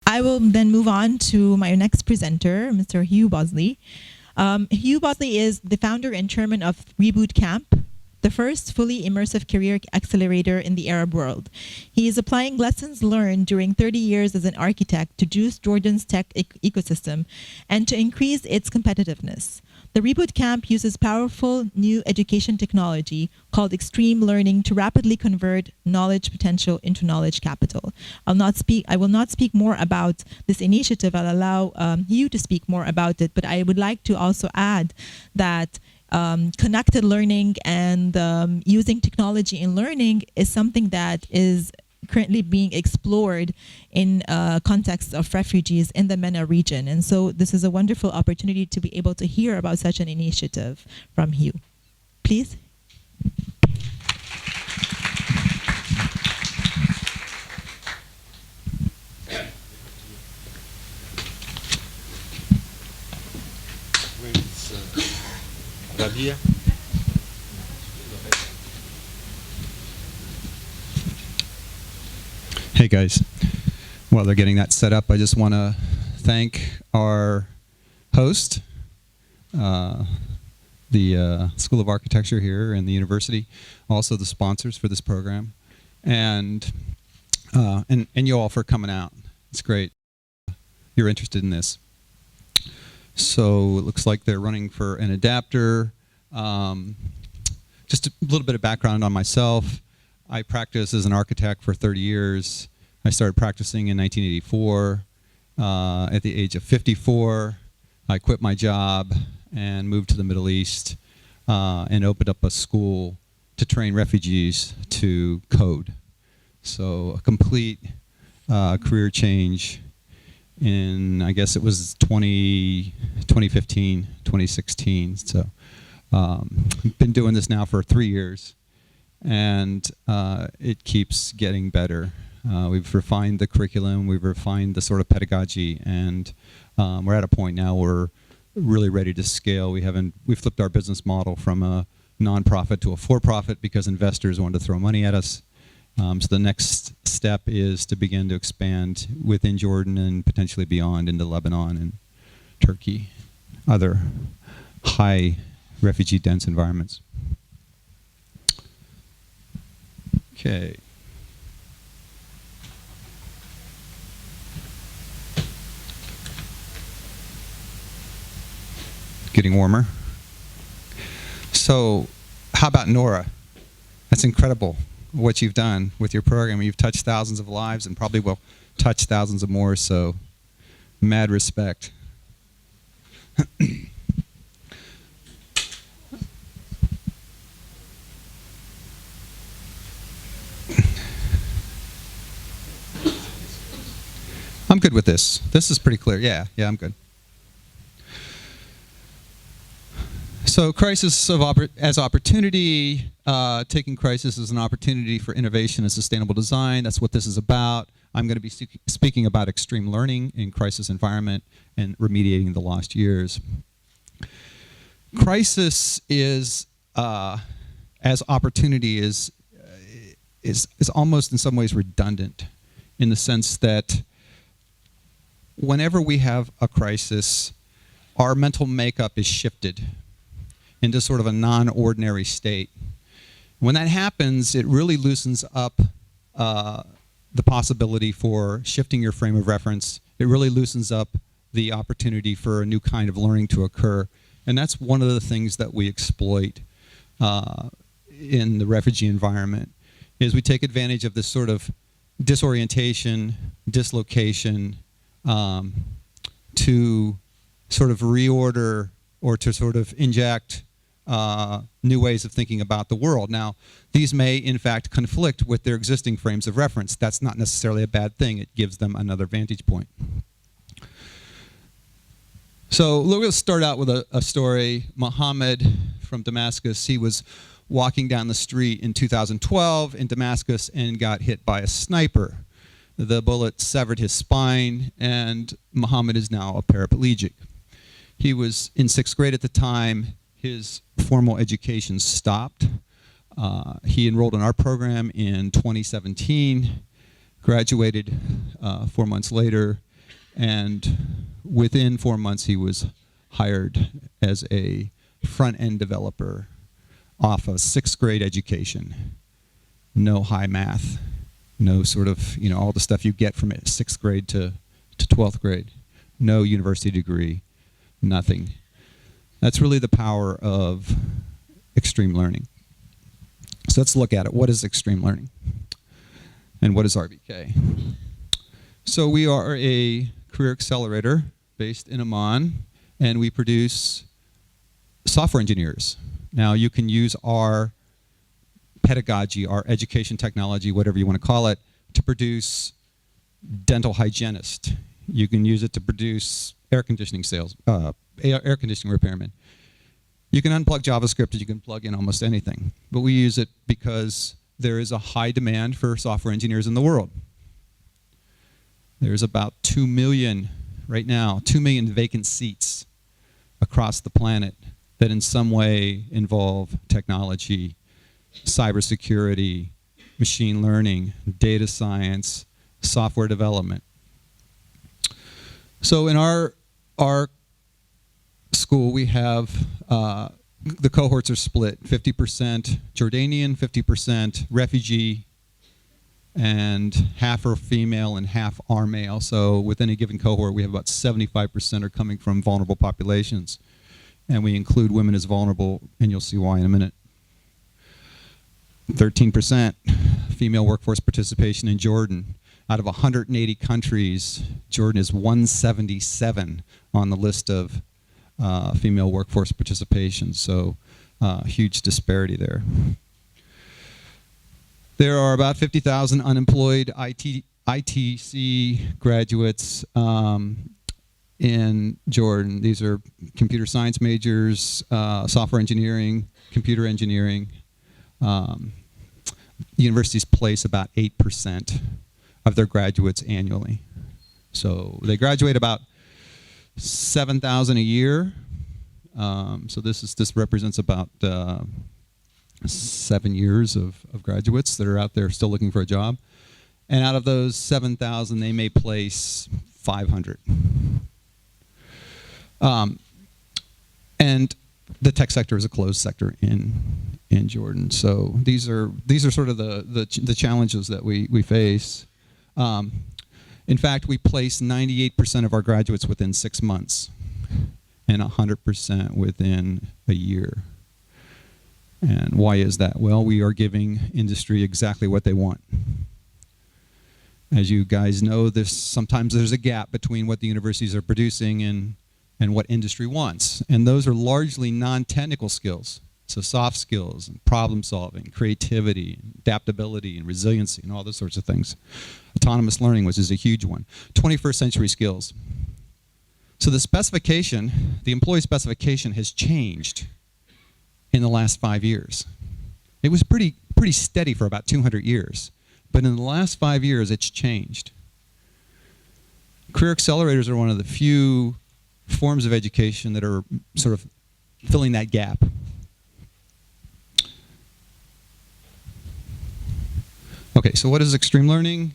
I will then move on to my next presenter, Mr. Hugh Bosley. Hugh Bosley is the founder and chairman of Reboot Camp, the first fully immersive career accelerator in the Arab world. He is applying lessons learned during 30 years as an architect to juice Jordan's tech ecosystem and to increase its competitiveness. The Reboot Camp uses powerful new education technology called extreme learning to rapidly convert knowledge potential into knowledge capital. I will not speak more about this initiative. I'll allow you to speak more about it, but I would like to also add that connected learning and using technology in learning is something that is currently being explored in context of refugees in the MENA region. And so this is a wonderful opportunity to be able to hear about such an initiative from Hugh. Please. Rabia. Hey guys, while they're getting that set up, I just want to thank our host, the School of Architecture here and the university, also the sponsors for this program, and you all for coming out. It's great you're interested in this. So it looks like they're running for an adapter. Just a little bit of background on myself. I practiced as an architect for 30 years. I started practicing in 1984. At the age of 54, I quit my job and moved to the Middle East and opened up a school to train refugees to code. So a complete career change in, I guess it was 2015, 2016. So I've been doing this now for 3 years. And it keeps getting better. We've refined the curriculum, we've refined the sort of pedagogy, and we're at a point now where we're really ready to scale. We've flipped our business model from a nonprofit to a for-profit because investors wanted to throw money at us. So the next step is to begin to expand within Jordan and potentially beyond into Lebanon and Turkey, other high refugee-dense environments. Okay. Getting warmer. So, how about Nora? That's incredible what you've done with your program. You've touched thousands of lives and probably will touch thousands of more, so mad respect. I'm good with this. This is pretty clear. Yeah, I'm good. So crisis as opportunity, taking crisis as an opportunity for innovation and sustainable design. That's what this is about. I'm going to be speaking about extreme learning in crisis environment and remediating the lost years. Crisis is, as opportunity is almost in some ways redundant in the sense that whenever we have a crisis, our mental makeup is shifted into sort of a non-ordinary state. When that happens, it really loosens up the possibility for shifting your frame of reference. It really loosens up the opportunity for a new kind of learning to occur. And that's one of the things that we exploit in the refugee environment, is we take advantage of this sort of disorientation, dislocation, to sort of reorder or to sort of inject new ways of thinking about the world. Now, these may in fact conflict with their existing frames of reference. That's not necessarily a bad thing. It gives them another vantage point. So we'll start out with a story. Muhammad from Damascus, he was walking down the street in 2012 in Damascus and got hit by a sniper. The bullet severed his spine, and Muhammad is now a paraplegic. He was in 6th grade at the time. His formal education stopped. He enrolled in our program in 2017, graduated 4 months later, And within 4 months, he was hired as a front-end developer off a 6th grade education. No high math, no sort of, all the stuff you get from 6th grade to 12th grade. No university degree, nothing. That's really the power of extreme learning. So let's look at it. What is extreme learning? And what is RBK? So we are a career accelerator based in Amman, and we produce software engineers. Now you can use our pedagogy, our education technology, whatever you want to call it, to produce dental hygienists. You can use it to produce air conditioning air conditioning repairmen. You can unplug JavaScript and you can plug in almost anything. But we use it because there is a high demand for software engineers in the world. There's about 2 million, right now, 2 million vacant seats across the planet that in some way involve technology, cybersecurity, machine learning, data science, software development. So in our school, we have the cohorts are split: 50% Jordanian, 50% refugee, and half are female and half are male. So within a given cohort, we have about 75% are coming from vulnerable populations. And we include women as vulnerable, and you'll see why in a minute. 13% female workforce participation in Jordan. Out of 180 countries, Jordan is 177 on the list of female workforce participation. So huge disparity there. There are about 50,000 unemployed ITC graduates in Jordan. These are computer science majors, software engineering, computer engineering. Universities place about 8% of their graduates annually. So they graduate about 7,000 a year. So this represents about 7 years of graduates that are out there still looking for a job. And out of those 7,000, they may place 500. And the tech sector is a closed sector in Jordan. So these are sort of the challenges that we face. In fact, we place 98% of our graduates within 6 months and 100% within a year. And why is that? Well, we are giving industry exactly what they want. As you guys know, sometimes there's a gap between what the universities are producing and what industry wants. And those are largely non-technical skills. So soft skills, and problem solving, creativity, adaptability, and resiliency, and all those sorts of things. Autonomous learning, which is a huge one. 21st century skills. So the specification, the employee specification has changed in the last 5 years. It was pretty steady for about 200 years. But in the last 5 years, it's changed. Career accelerators are one of the few forms of education that are sort of filling that gap. Okay, so what is extreme learning?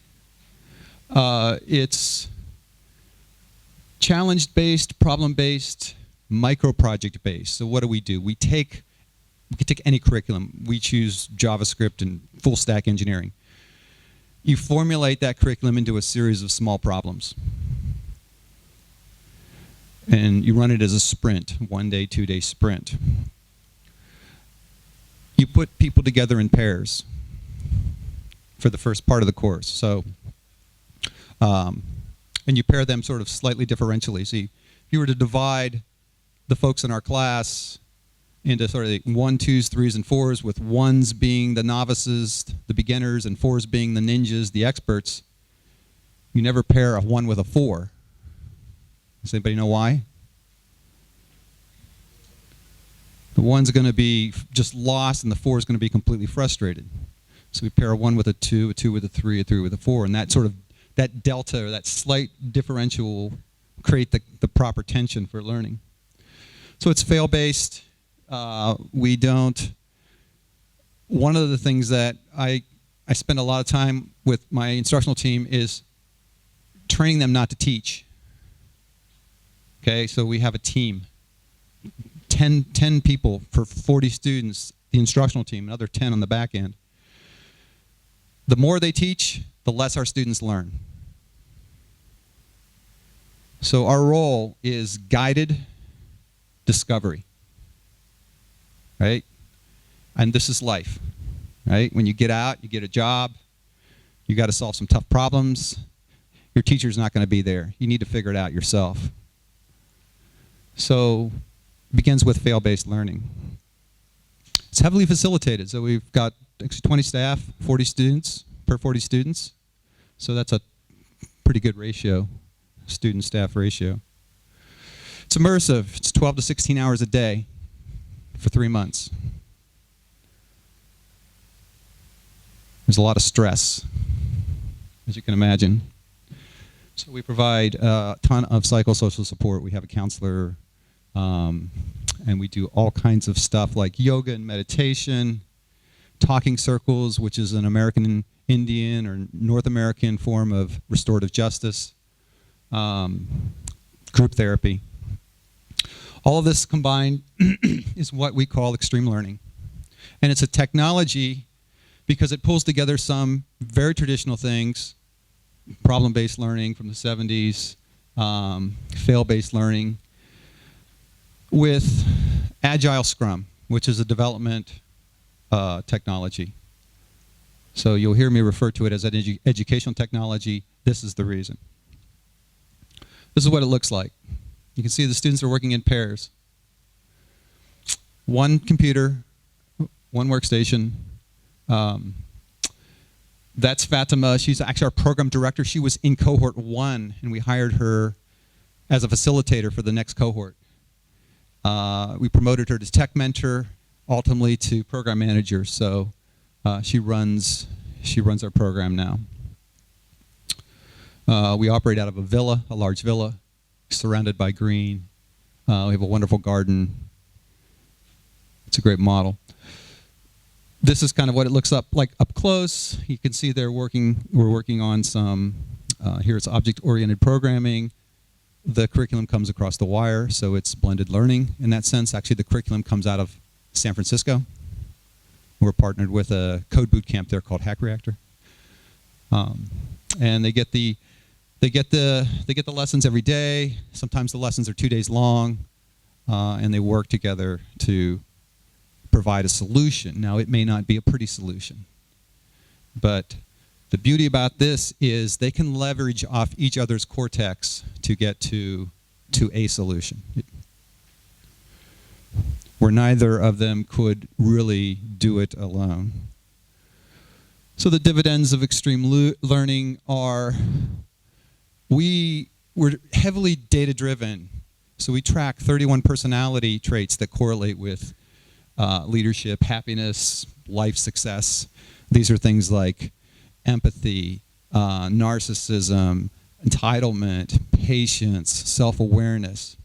It's challenge-based, problem-based, micro-project-based. So what do? We can take any curriculum. We choose JavaScript and full-stack engineering. You formulate that curriculum into a series of small problems. And you run it as a sprint, 1 day, 2 day sprint. You put people together in pairs for the first part of the course. So, and you pair them sort of slightly differentially. See, if you were to divide the folks in our class into sort of 1s, 2s, 3s, and 4s, with 1s being the novices, the beginners, and 4s being the ninjas, the experts, you never pair a 1 with a 4. Does anybody know why? The 1's going to be just lost, and the 4 is going to be completely frustrated. So we pair a 1 with a 2 with a 3, a 3 with a 4, and that sort of, that delta, or that slight differential will create the proper tension for learning. So it's fail-based. We don't, one of the things that I spend a lot of time with my instructional team is training them not to teach. Okay, so we have a team, 10 people for 40 students, the instructional team, another 10 on the back end. The more they teach, the less our students learn. So our role is guided discovery, right? And this is life, right? When you get out, you get a job, you got to solve some tough problems. Your teacher's not going to be there. You need to figure it out yourself. So it begins with fail-based learning. It's heavily facilitated. So we've got 20 staff, 40 students per 40 students. So that's a pretty good ratio, student-staff ratio. It's immersive. It's 12 to 16 hours a day for 3 months. There's a lot of stress, as you can imagine. So we provide a ton of psychosocial support. We have a counselor, and we do all kinds of stuff like yoga and meditation, talking circles, which is an American Indian or North American form of restorative justice, group therapy. All of this combined is what we call extreme learning. And it's a technology because it pulls together some very traditional things, problem-based learning from the 70s, fail-based learning, with Agile Scrum, which is a development technology. So you'll hear me refer to it as an educational technology. This is the reason. This is what it looks like. You can see the students are working in pairs. One computer, one workstation. That's Fatima. She's actually our program director. She was in cohort 1, and we hired her as a facilitator for the next cohort. We promoted her to tech mentor, ultimately to program manager. So she runs our program now. We operate out of a villa, a large villa, surrounded by green. We have a wonderful garden. It's a great model. This is kind of what it looks like up close. You can see we're working on some, here it's object-oriented programming. The curriculum comes across the wire, so it's blended learning in that sense. Actually, the curriculum comes out of San Francisco. We're partnered with a code boot camp there called Hack Reactor. And they get the lessons every day. Sometimes the lessons are 2 days long, and they work together to provide a solution. Now, it may not be a pretty solution, but the beauty about this is they can leverage off each other's cortex to get to a solution, where neither of them could really do it alone. So the dividends of extreme learning are, we're heavily data-driven. So we track 31 personality traits that correlate with leadership, happiness, life success. These are things like empathy, narcissism, entitlement, patience, self-awareness.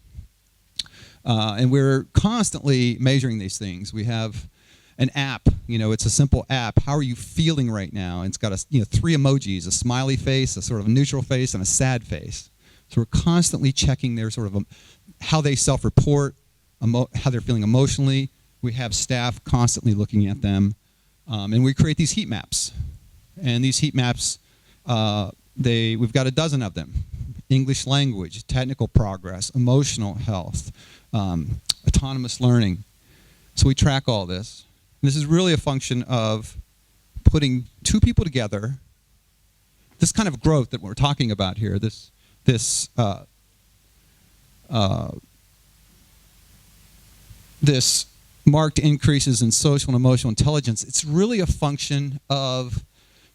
And we're constantly measuring these things. We have an app, it's a simple app. How are you feeling right now? And it's got 3 emojis, a smiley face, a sort of neutral face, and a sad face. So we're constantly checking their sort of how they self-report, how they're feeling emotionally. We have staff constantly looking at them. And we create these heat maps. And these heat maps, we've got a dozen of them. English language, technical progress, emotional health, autonomous learning. So we track all this. And this is really a function of putting 2 people together. This kind of growth that we're talking about here, this marked increases in social and emotional intelligence, it's really a function of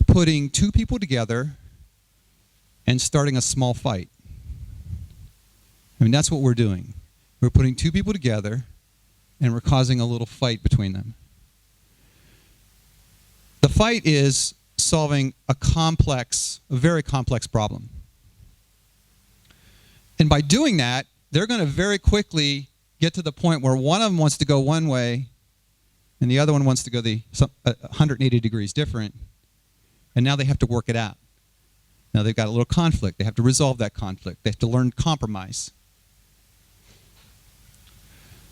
putting 2 people together and starting a small fight. I mean, that's what we're doing. We're putting 2 people together and we're causing a little fight between them. The fight is solving a very complex problem. And by doing that, they're going to very quickly get to the point where one of them wants to go one way and the other one wants to go 180 degrees different. And now they have to work it out. Now they've got a little conflict. They have to resolve that conflict. They have to learn compromise.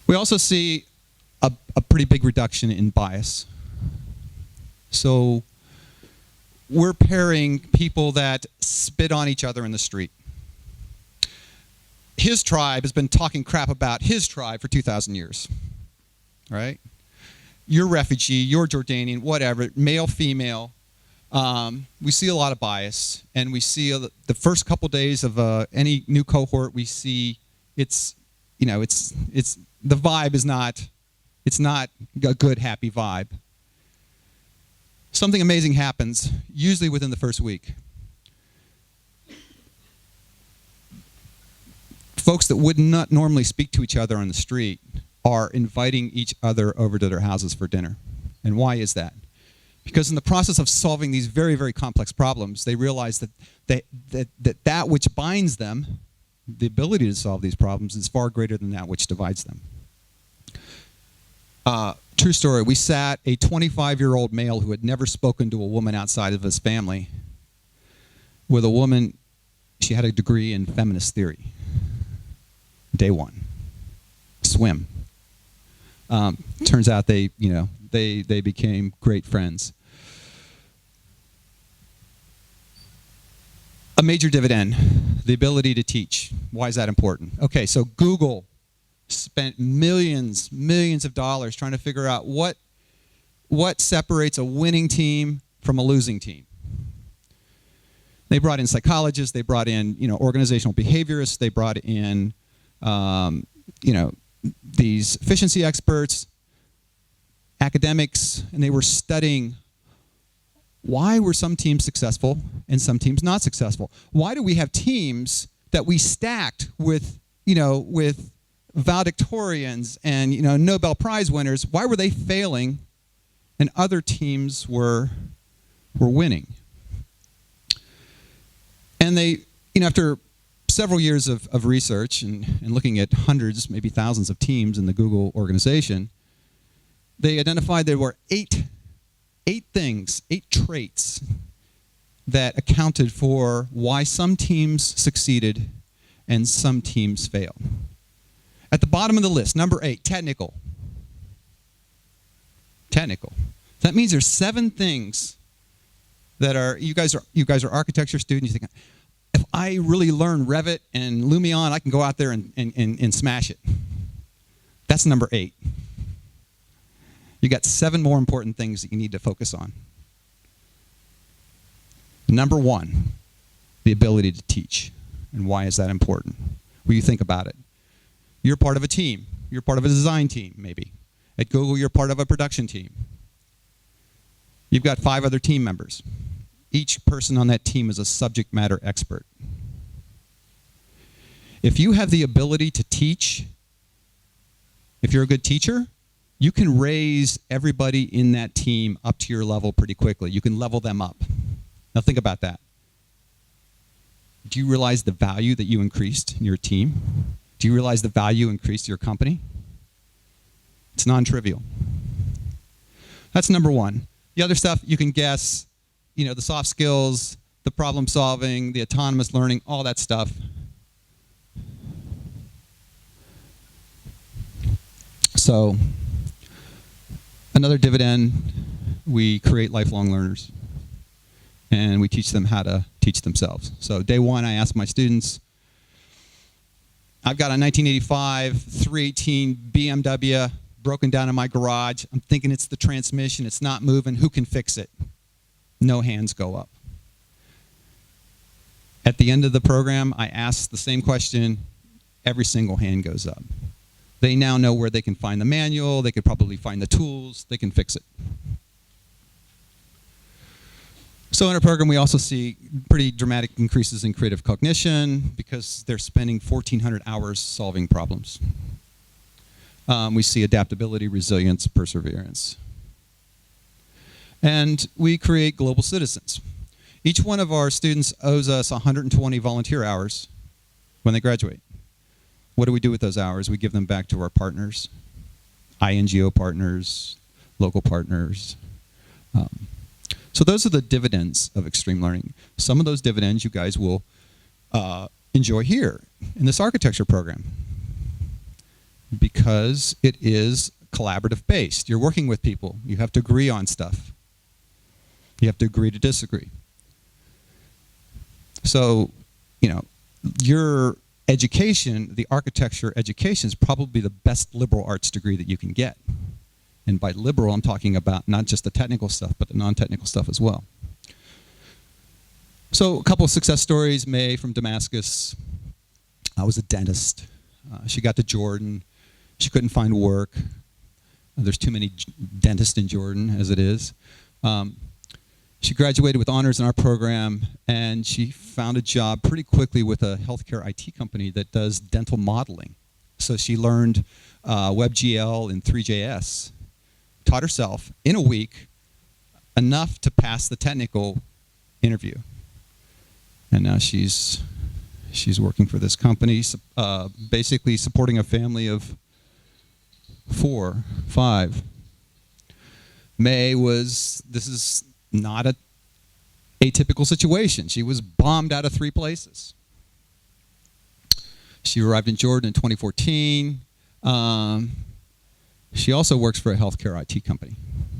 We also see a pretty big reduction in bias. So we're pairing people that spit on each other in the street. His tribe has been talking crap about his tribe for 2,000 years, right? You're refugee, you're Jordanian, whatever, male, female. We see a lot of bias, and we see the first couple days of any new cohort. We see it's the vibe is not. It's not a good, happy vibe. Something amazing happens, usually within the first week. Folks that would not normally speak to each other on the street are inviting each other over to their houses for dinner. And why is that? Because in the process of solving these very, very complex problems, they realize that which binds them, the ability to solve these problems, is far greater than that which divides them. True story, we sat a 25-year-old male who had never spoken to a woman outside of his family with a woman. She had a degree in feminist theory. Day one. Swim. Turns out they became great friends. A major dividend, the ability to teach. Why is that important? Okay, so Google spent millions of dollars trying to figure out what separates a winning team from a losing team. They brought in psychologists, they brought in organizational behaviorists, they brought in these efficiency experts, academics, and they were studying why were some teams successful and some teams not successful. Why do we have teams that we stacked with valedictorians and Nobel Prize winners? Why were they failing and other teams were winning? And they, after several years of research and looking at hundreds, maybe thousands of teams in the Google organization, they identified there were eight traits that accounted for why some teams succeeded and some teams failed. At the bottom of the list, number 8, technical. Technical. That means there's 7 things that are, you guys are architecture students, you think, if I really learn Revit and Lumion, I can go out there and smash it. That's number 8. You got 7 more important things that you need to focus on. Number 1, the ability to teach. And why is that important? Well, you think about it. You're part of a team. You're part of a design team, maybe. At Google, you're part of a production team. You've got 5 other team members. Each person on that team is a subject matter expert. If you have the ability to teach, if you're a good teacher, you can raise everybody in that team up to your level pretty quickly. You can level them up. Now think about that. Do you realize the value that you increased in your team? Do you realize the value you increased to your company? It's non-trivial. That's number 1. The other stuff you can guess, the soft skills, the problem solving, the autonomous learning, all that stuff. So, another dividend, we create lifelong learners. And we teach them how to teach themselves. So day 1, I ask my students, I've got a 1985 318 BMW broken down in my garage. I'm thinking it's the transmission. It's not moving. Who can fix it? No hands go up. At the end of the program, I ask the same question. Every single hand goes up. They now know where they can find the manual. They could probably find the tools. They can fix it. So in our program, we also see pretty dramatic increases in creative cognition because they're spending 1,400 hours solving problems. We see adaptability, resilience, perseverance. And we create global citizens. Each one of our students owes us 120 volunteer hours when they graduate. What do we do with those hours? We give them back to our partners, INGO partners, local partners. So those are the dividends of extreme learning. Some of those dividends you guys will enjoy here in this architecture program. because it is collaborative based. You're working with people. You have to agree on stuff. You have to agree to disagree. So, your education, the architecture education, is probably the best liberal arts degree that you can get. And by liberal, I'm talking about not just the technical stuff, but the non-technical stuff as well. So a couple of success stories. May from Damascus. I was a dentist. She got to Jordan. She couldn't find work. There's too many dentists in Jordan as it is. She graduated with honors in our program, and she found a job pretty quickly with a healthcare IT company that does dental modeling. So she learned WebGL and 3JS, taught herself in a week enough to pass the technical interview. And now she's working for this company, basically supporting a family of 5. This is not a atypical situation. She was bombed out of 3 places. She arrived in Jordan in 2014. She also works for a healthcare IT company,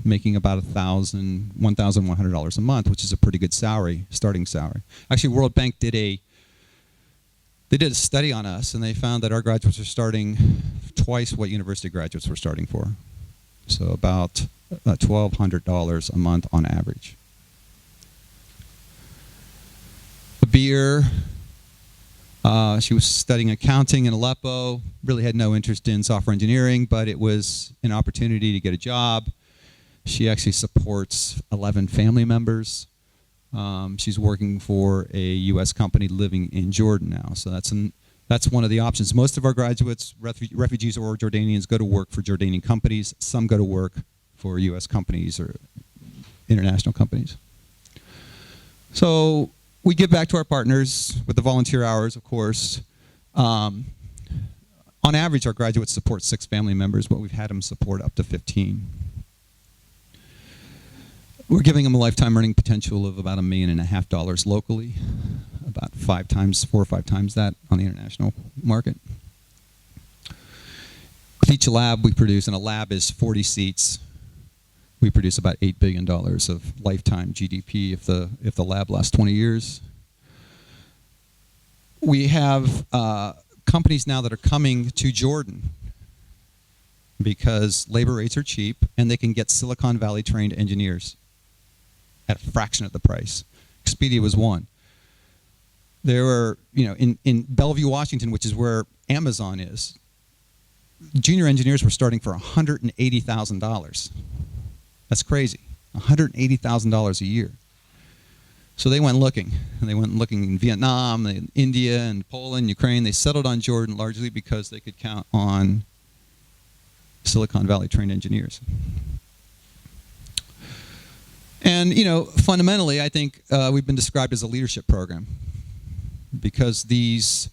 making about $1,100 a month, which is a pretty good salary, starting salary. Actually, World Bank did a study on us, and they found that our graduates are starting twice what university graduates were starting for. So about $1,200 a month on average. Beer. She was studying accounting in Aleppo, really had no interest in software engineering, but it was an opportunity to get a job. She actually supports 11 family members. She's working for a U.S. company living in Jordan now, so that's one of the options. Most of our graduates, refugees or Jordanians, go to work for Jordanian companies. Some go to work for U.S. companies or international companies. So we give back to our partners with the volunteer hours, of course. On average, our graduates support 6 family members, but we've had them support up to 15. We're giving them a lifetime earning potential of about $1.5 million locally, about 4 or 5 times that on the international market. With each lab we produce, and a lab is 40 seats, we produce about $8 billion of lifetime GDP if the lab lasts 20 years. We have companies now that are coming to Jordan because labor rates are cheap and they can get Silicon Valley trained engineers at a fraction of the price. Expedia was one. There were, in Bellevue, Washington, which is where Amazon is, junior engineers were starting for $180,000. That's crazy. $180,000 a year. So they went looking, and they went looking in Vietnam, in India, and Poland, Ukraine. They settled on Jordan largely because they could count on Silicon Valley trained engineers. And, fundamentally, I think we've been described as a leadership program because these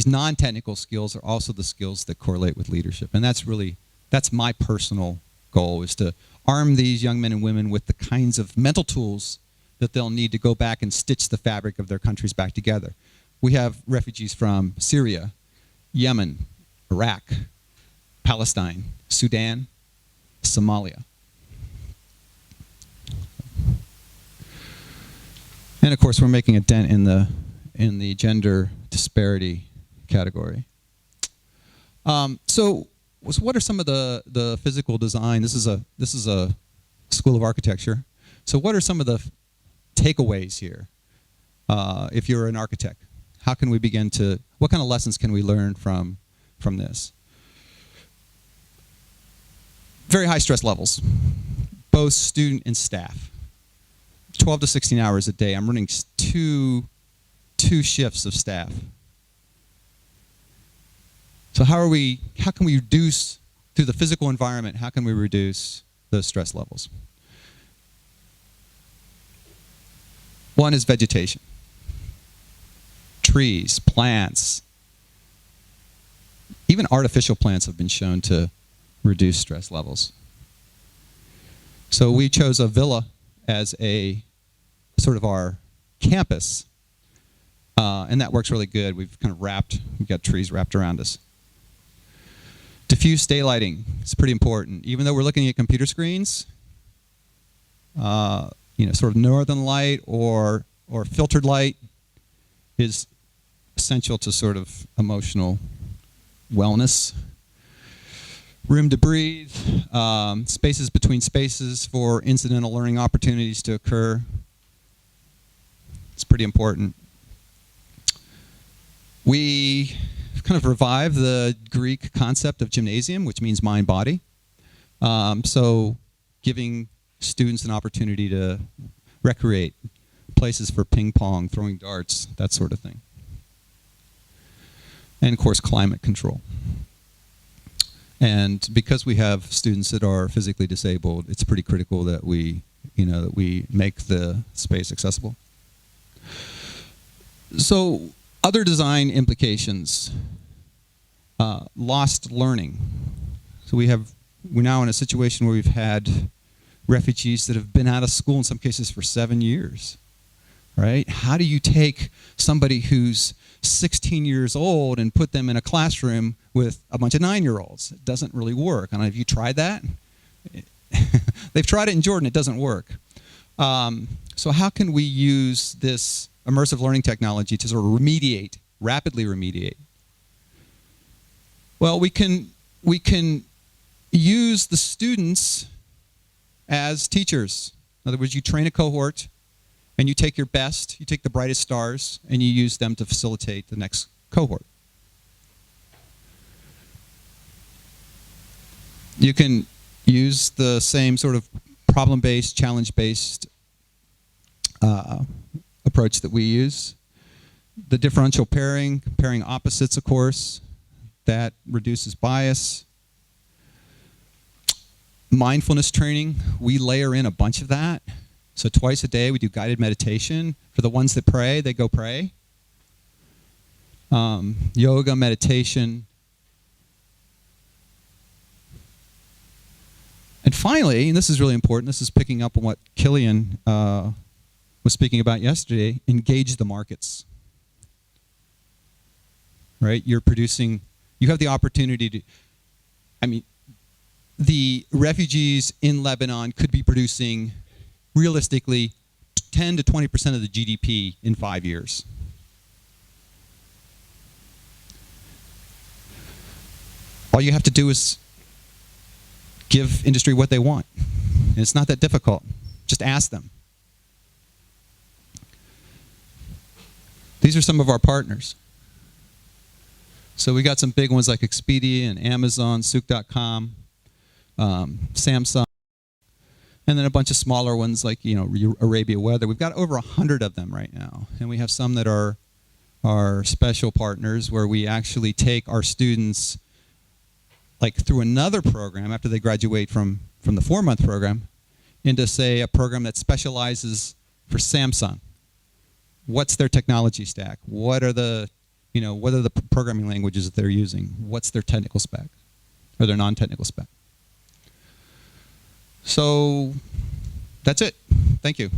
non-technical skills are also the skills that correlate with leadership. And that's my personal goal, is to arm these young men and women with the kinds of mental tools that they'll need to go back and stitch the fabric of their countries back together. We have refugees from Syria, Yemen, Iraq, Palestine, Sudan, Somalia. And of course, we're making a dent in the gender disparity category. So what are some of the physical design? This is a school of architecture. So what are some of the takeaways here? If you're an architect, how can we begin to? What kind of lessons can we learn from this? Very high stress levels, both student and staff. 12 to 16 hours a day. I'm running two shifts of staff. So how can we reduce, through the physical environment, how can we reduce those stress levels? One is vegetation. Trees, plants, even artificial plants have been shown to reduce stress levels. So we chose a villa as a sort of our campus, and that works really good. We've got trees wrapped around us. Diffuse daylighting is pretty important. Even though we're looking at computer screens, sort of northern light or filtered light is essential to sort of emotional wellness. Room to breathe, spaces between spaces for incidental learning opportunities to occur. It's pretty important. We kind of revive the Greek concept of gymnasium, which means mind-body. So giving students an opportunity to recreate, places for ping pong, throwing darts, that sort of thing. And of course, climate control. And because we have students that are physically disabled, it's pretty critical that we make the space accessible. So other design implications, lost learning. So we're now in a situation where we've had refugees that have been out of school in some cases for 7 years, right? How do you take somebody who's 16 years old and put them in a classroom with a bunch of 9-year-olds? It doesn't really work. I don't know, have you tried that? They've tried it in Jordan, it doesn't work. So how can we use this immersive learning technology to sort of rapidly remediate? Well, we can use the students as teachers. In other words, you train a cohort and you take your best, you take the brightest stars, and you use them to facilitate the next cohort. You can use the same sort of problem-based, challenge-based approach that we use. The differential pairing, comparing opposites, of course, that reduces bias. Mindfulness training, we layer in a bunch of that. So twice a day we do guided meditation. For the ones that pray, they go pray. Yoga, meditation. And finally, and this is really important, this is picking up on what Killian was speaking about yesterday, engage the markets. Right? You have the opportunity to, the refugees in Lebanon could be producing, realistically, 10 to 20% of the GDP in 5 years. All you have to do is give industry what they want. And it's not that difficult. Just ask them. These are some of our partners. So we got some big ones like Expedia and Amazon, Souk.com, Samsung, and then a bunch of smaller ones like Arabia Weather. We've got over 100 of them right now, and we have some that are special partners where we actually take our students like through another program after they graduate from the 4-month program into, say, a program that specializes for Samsung. What's their technology stack? What are the programming languages that they're using? What's their technical spec or their non-technical spec? So that's it. Thank you.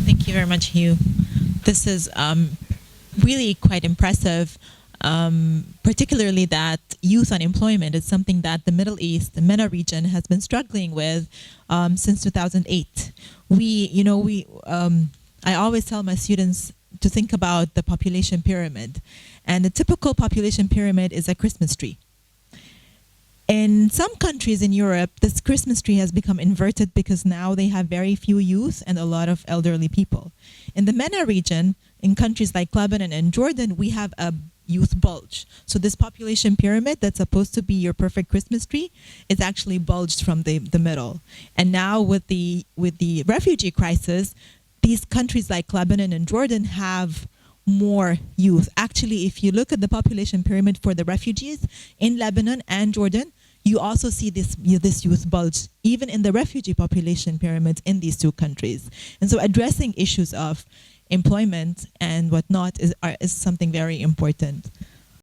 Thank you very much, Hugh. This is really quite impressive, particularly that youth unemployment is something that the Middle East, the MENA region, has been struggling with since 2008. I always tell my students to think about the population pyramid. And the typical population pyramid is a Christmas tree. In some countries in Europe, this Christmas tree has become inverted because now they have very few youth and a lot of elderly people. In the MENA region, in countries like Lebanon and Jordan, we have a youth bulge. So this population pyramid that's supposed to be your perfect Christmas tree is actually bulged from the middle. And now with the refugee crisis, these countries like Lebanon and Jordan have more youth. Actually, if you look at the population pyramid for the refugees in Lebanon and Jordan, you also see this youth bulge, even in the refugee population pyramids in these two countries. And so addressing issues of employment and whatnot is something very important.